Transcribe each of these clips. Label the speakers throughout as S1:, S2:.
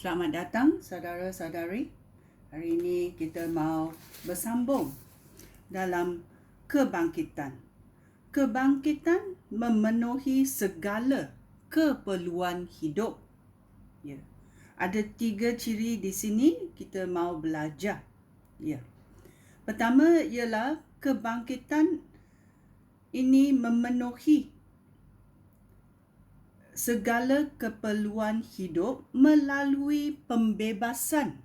S1: Selamat datang saudara-saudari. Hari ini kita mau bersambung dalam kebangkitan. Kebangkitan memenuhi segala keperluan hidup. Ya. Ada 3 ciri di sini kita mau belajar. Ya. Pertama ialah kebangkitan ini memenuhi segala keperluan hidup melalui pembebasan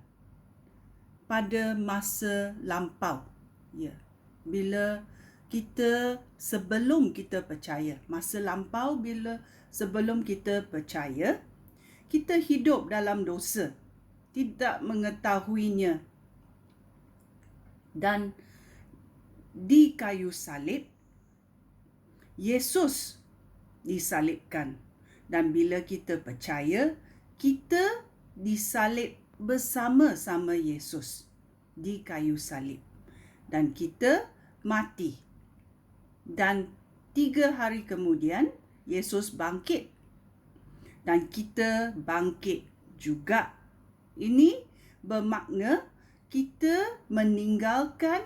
S1: pada masa lampau. Ya. Bila sebelum kita percaya, masa lampau sebelum kita percaya, kita hidup dalam dosa, tidak mengetahuinya. Dan di kayu salib, Yesus disalibkan. Dan bila kita percaya, kita disalib bersama-sama Yesus di kayu salib. Dan kita mati. Dan 3 hari kemudian, Yesus bangkit. Dan kita bangkit juga. Ini bermakna kita meninggalkan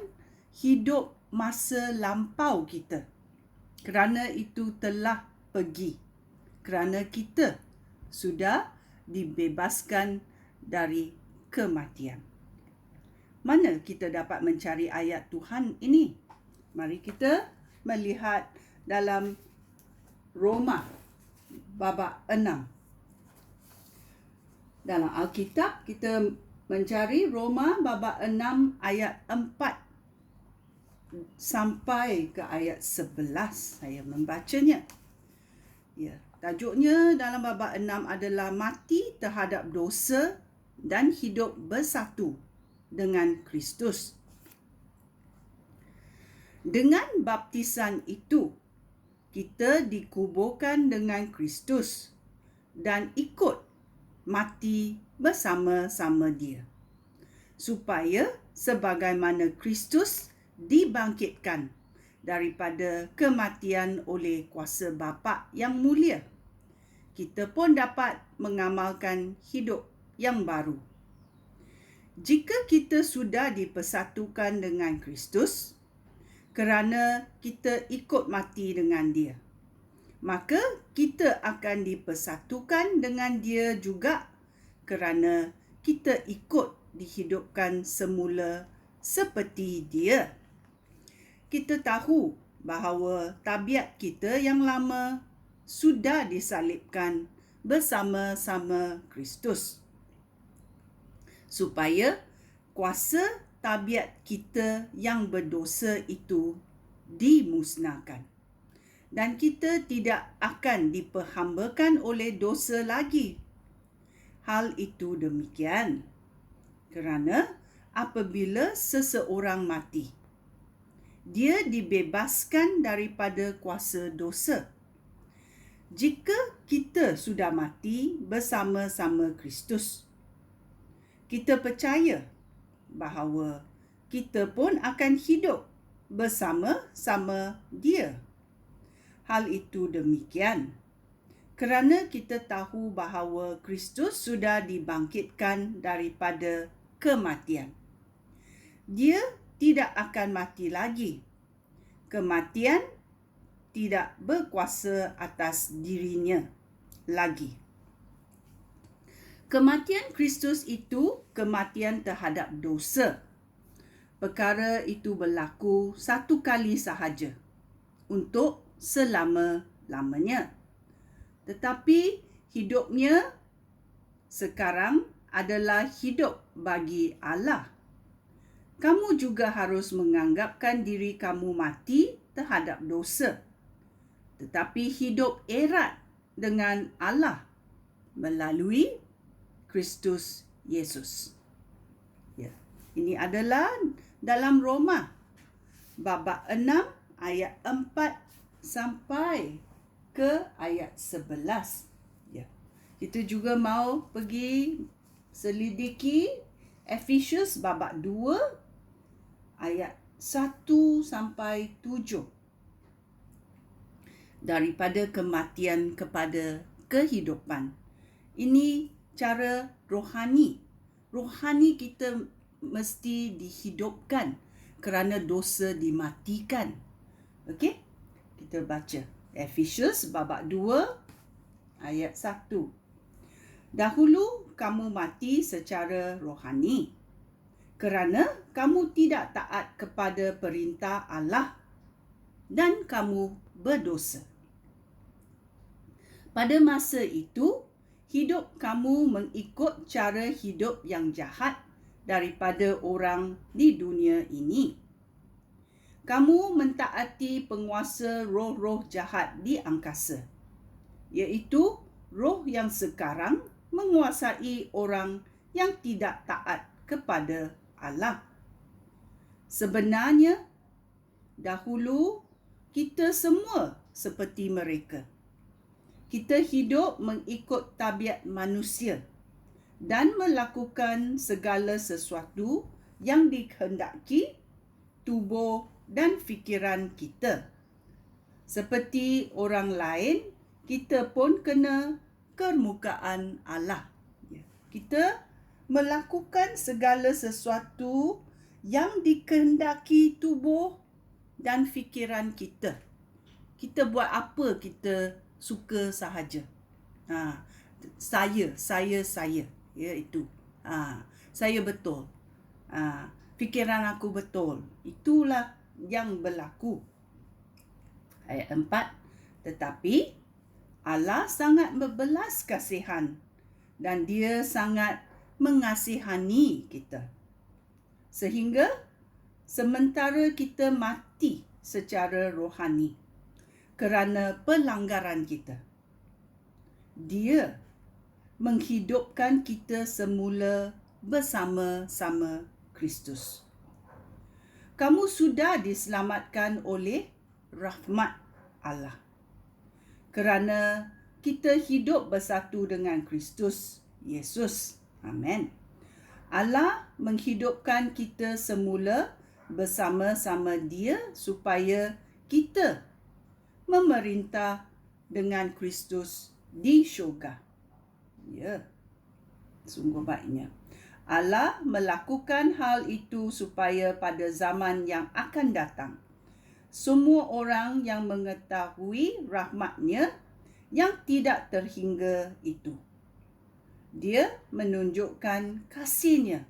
S1: hidup masa lampau kita. Kerana itu telah pergi. Kerana kita sudah dibebaskan dari kematian. Mana kita dapat mencari ayat Tuhan ini? Mari kita melihat dalam Roma babak 6. Dalam Alkitab kita mencari Roma babak 6 ayat 4 sampai ke ayat 11. Saya membacanya. Ya, tajuknya dalam babak 6 adalah mati terhadap dosa dan hidup bersatu dengan Kristus. Dengan baptisan itu, kita dikuburkan dengan Kristus dan ikut mati bersama-sama Dia. Supaya sebagaimana Kristus dibangkitkan daripada kematian oleh kuasa Bapa yang mulia, kita pun dapat mengamalkan hidup yang baru. Jika kita sudah dipersatukan dengan Kristus, kerana kita ikut mati dengan Dia, maka kita akan dipersatukan dengan Dia juga kerana kita ikut dihidupkan semula seperti Dia. Kita tahu bahawa tabiat kita yang lama sudah disalibkan bersama-sama Kristus, supaya kuasa tabiat kita yang berdosa itu dimusnahkan. Dan kita tidak akan diperhambakan oleh dosa lagi. Hal itu demikian kerana apabila seseorang mati, dia dibebaskan daripada kuasa dosa. Jika kita sudah mati bersama-sama Kristus, kita percaya bahawa kita pun akan hidup bersama-sama Dia. Hal itu demikian kerana kita tahu bahawa Kristus sudah dibangkitkan daripada kematian. Dia tidak akan mati lagi. Kematian tidak berkuasa atas dirinya lagi. Kematian Kristus itu kematian terhadap dosa. Perkara itu berlaku 1 kali sahaja untuk selama-lamanya. Tetapi hidupnya sekarang adalah hidup bagi Allah. Kamu juga harus menganggapkan diri kamu mati terhadap dosa, tetapi hidup erat dengan Allah melalui Kristus Yesus. Ya, ini adalah dalam Roma babak 6 ayat 4 sampai ke ayat 11. Ya. Kita juga mau pergi selidiki Efesius babak 2 ayat 1 sampai 7. Daripada kematian kepada kehidupan. Ini cara rohani. Rohani kita mesti dihidupkan kerana dosa dimatikan. Okey? Kita baca Efesius babak 2 ayat 1. Dahulu kamu mati secara rohani kerana kamu tidak taat kepada perintah Allah dan kamu berdosa. Pada masa itu, hidup kamu mengikut cara hidup yang jahat daripada orang di dunia ini. Kamu mentaati penguasa roh-roh jahat di angkasa, iaitu roh yang sekarang menguasai orang yang tidak taat kepada Allah. Sebenarnya, dahulu kita semua seperti mereka. Kita hidup mengikut tabiat manusia dan melakukan segala sesuatu yang dikehendaki tubuh dan fikiran kita. Seperti orang lain, kita pun kena kemukaan Allah. Kita melakukan segala sesuatu yang dikehendaki tubuh dan fikiran kita. Kita buat apa kita suka sahaja. Saya. Ya, itu. Saya betul. Fikiran aku betul. Itulah yang berlaku. Ayat 4. Tetapi Allah sangat berbelas kasihan dan Dia sangat mengasihani kita. Sehingga sementara kita mati secara rohani kerana pelanggaran kita, Dia menghidupkan kita semula bersama-sama Kristus. Kamu sudah diselamatkan oleh rahmat Allah. Kerana kita hidup bersatu dengan Kristus Yesus. Amin. Allah menghidupkan kita semula bersama-sama Dia supaya kita memerintah dengan Kristus di syurga. Ya, sungguh baiknya. Allah melakukan hal itu supaya pada zaman yang akan datang, semua orang yang mengetahui rahmat-Nya yang tidak terhingga itu, Dia menunjukkan kasih-Nya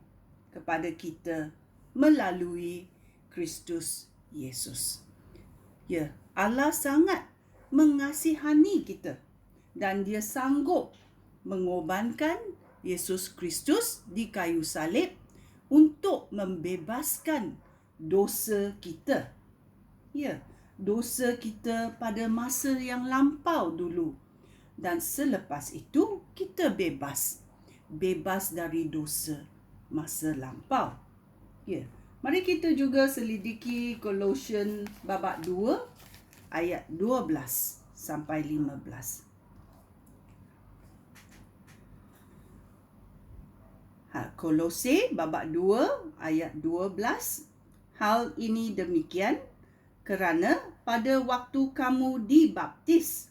S1: kepada kita melalui Kristus Yesus. Ya, Allah sangat mengasihani kita dan Dia sanggup mengorbankan Yesus Kristus di kayu salib untuk membebaskan dosa kita. Ya, dosa kita pada masa yang lampau dulu. Dan selepas itu kita bebas. Bebas dari dosa masa lampau. Ya, mari kita juga selidiki Kolosian babak 2 ayat 12 sampai 15. Kolose babak 2 ayat 12. Hal ini demikian kerana pada waktu kamu dibaptis,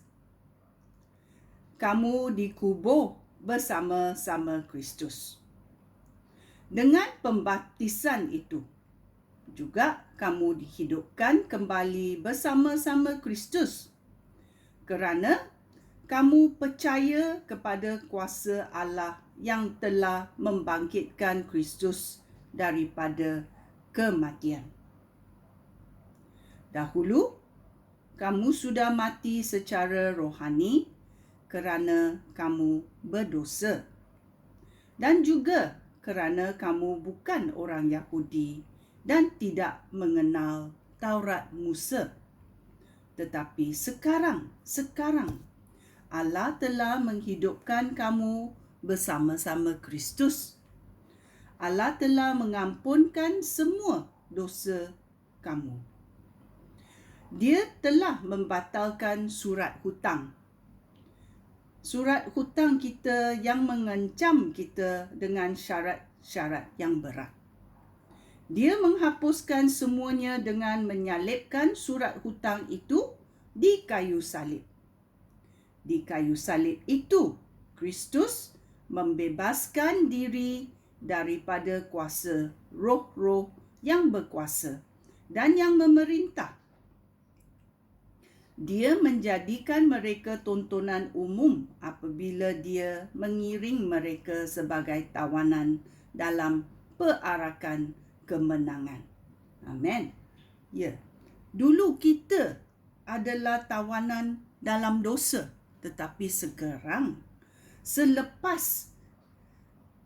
S1: kamu dikubur bersama-sama Kristus. Dengan pembaptisan itu juga kamu dihidupkan kembali bersama-sama Kristus kerana kamu percaya kepada kuasa Allah yang telah membangkitkan Kristus daripada kematian. Dahulu, kamu sudah mati secara rohani kerana kamu berdosa dan juga kerana kamu bukan orang Yahudi dan tidak mengenal Taurat Musa. Tetapi sekarang Allah telah menghidupkan kamu bersama-sama Kristus. Allah telah mengampunkan semua dosa kamu. Dia telah membatalkan surat hutang. Surat hutang kita yang mengancam kita dengan syarat-syarat yang berat. Dia menghapuskan semuanya dengan menyalibkan surat hutang itu di kayu salib. Di kayu salib itu, Kristus membebaskan diri daripada kuasa roh-roh yang berkuasa dan yang memerintah. Dia menjadikan mereka tontonan umum apabila dia mengiring mereka sebagai tawanan dalam perarakan kemenangan. Amen. Ya. Dulu kita adalah tawanan dalam dosa, tetapi sekarang selepas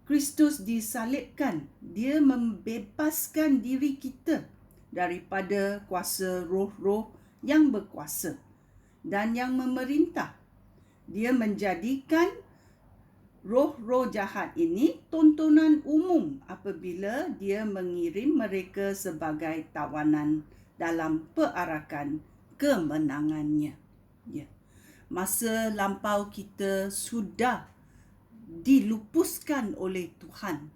S1: Kristus disalibkan, dia membebaskan diri kita daripada kuasa roh-roh yang berkuasa dan yang memerintah. Dia menjadikan roh-roh jahat ini tontonan umum apabila dia mengirim mereka sebagai tawanan dalam perarakan kemenangannya. Ya. Masa lampau kita sudah dilupuskan oleh Tuhan.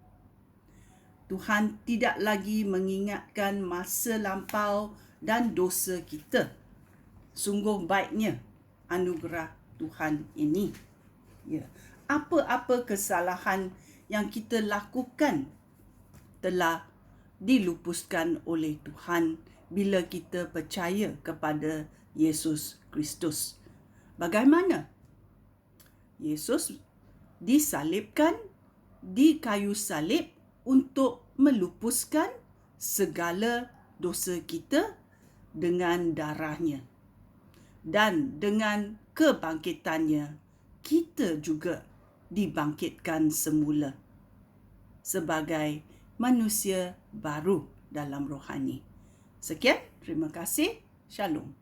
S1: Tuhan tidak lagi mengingatkan masa lampau dan dosa kita. Sungguh baiknya anugerah Tuhan ini. Ya. Apa-apa kesalahan yang kita lakukan telah dilupuskan oleh Tuhan bila kita percaya kepada Yesus Kristus. Bagaimana? Yesus disalibkan di kayu salib untuk melupuskan segala dosa kita dengan darahnya. Dan dengan kebangkitannya, kita juga dibangkitkan semula sebagai manusia baru dalam rohani. Sekian, terima kasih. Shalom.